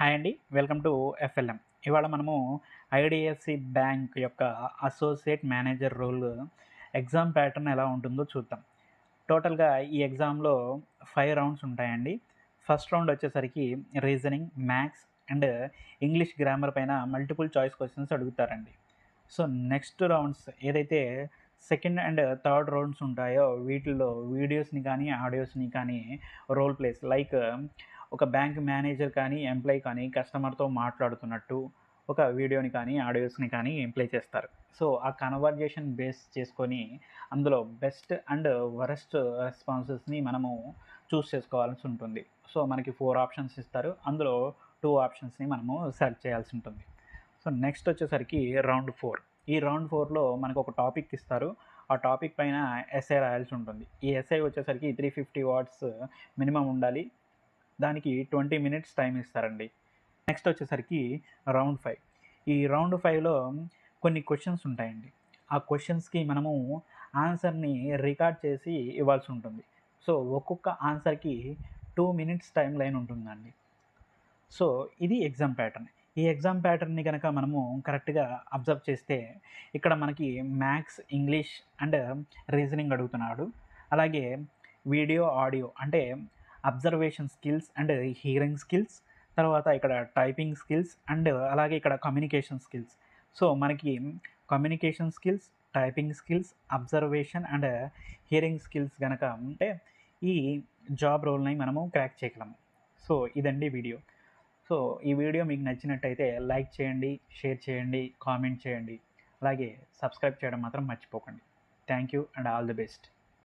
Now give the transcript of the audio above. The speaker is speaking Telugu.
హాయ్ అండి. Welcome to FLM. ఇవాళ మనము ఐడిఎఫ్సి బ్యాంక్ యొక్క associate manager role exam pattern ఎలా ఉంటుందో చూద్దాం. టోటల్‌గా ఈ ఎగ్జామ్‌లో 5 రౌండ్స్ ఉంటాయండి. ఫస్ట్ రౌండ్ వచ్చేసరికి reasoning, maths and English grammar పైన మల్టిపుల్ చాయిస్ క్వెషన్స్ అడుగుతారండి. సో, నెక్స్ట్ రౌండ్స్ ఏదైతే సెకండ్ అండ్ థర్డ్ రౌండ్స్ ఉంటాయో వీటిల్లో వీడియోస్‌ని కానీ, ఆడియోస్‌ని కానీ రోల్ ప్లేస్ లైక్ ఒక బ్యాంక్ మేనేజర్ కానీ, ఎంప్లాయీ కానీ కస్టమర్‌తో మాట్లాడుతున్నట్టు ఒక వీడియోని కానీ, ఆడియోస్‌ని కానీ ప్లే చేస్తారు. సో, ఆ కన్వర్జేషన్ బేస్ చేసుకొని అందులో బెస్ట్ అండ్ వరస్ట్ రెస్పాన్సెస్‌ని మనము చేసుకోవాల్సి ఉంటుంది. సో, మనకి 4 ఆప్షన్స్ ఇస్తారు. అందులో 2 ఆప్షన్స్‌ని మనము సెలెక్ట్ చేయాల్సి ఉంటుంది. సో, నెక్స్ట్ వచ్చేసరికి రౌండ్ 4. ఈ రౌండ్ 4లో మనకు ఒక టాపిక్ ఇస్తారు. ఆ టాపిక్ పైన ఎస్సే రాయాల్సి ఉంటుంది. ఈ ఎస్సే వచ్చేసరికి 350 వర్డ్స్ మినిమమ్ ఉండాలి. దానికి 20 మినిట్స్ టైం ఇస్తారండి. నెక్స్ట్ వచ్చేసరికి రౌండ్ 5. ఈ రౌండ్ 5లో కొన్ని క్వెషన్స్ ఉంటాయండి. ఆ క్వెషన్స్‌కి మనము ఆన్సర్‌ని రికార్డ్ చేసి ఇవ్వాల్సి ఉంటుంది. సో, ఒక్కొక్క ఆన్సర్‌కి 2 మినిట్స్ టైమ్ లైన్ ఉంటుందండి. సో, ఇది ఎగ్జామ్ ప్యాటర్న్. ఈ ఎగ్జామ్ ప్యాటర్న్‌ని గనక మనము కరెక్ట్‌గా అబ్జర్వ్ చేస్తే ఇక్కడ మనకి మ్యాథ్స్, ఇంగ్లీష్ అండ్ రీజనింగ్ అడుగుతున్నాడు. అలాగే వీడియో, ఆడియో అంటే observation skills and hearing skills, తర్వాత ఇక్కడ టైపింగ్ స్కిల్స్ అండ్ అలాగే ఇక్కడ కమ్యూనికేషన్ స్కిల్స్. సో, మనకి communication skills, typing skills, observation and hearing skills గనక ఉంటే ఈ జాబ్ రోల్‌ని మనము క్రాక్ చేయగలము. సో, ఇదండి వీడియో. సో, ఈ వీడియో మీకు నచ్చినట్టయితే లైక్ చేయండి, షేర్ చేయండి, కామెంట్ చేయండి. అలాగే సబ్స్క్రైబ్ చేయడం మాత్రం మర్చిపోకండి. Thank you and all the best.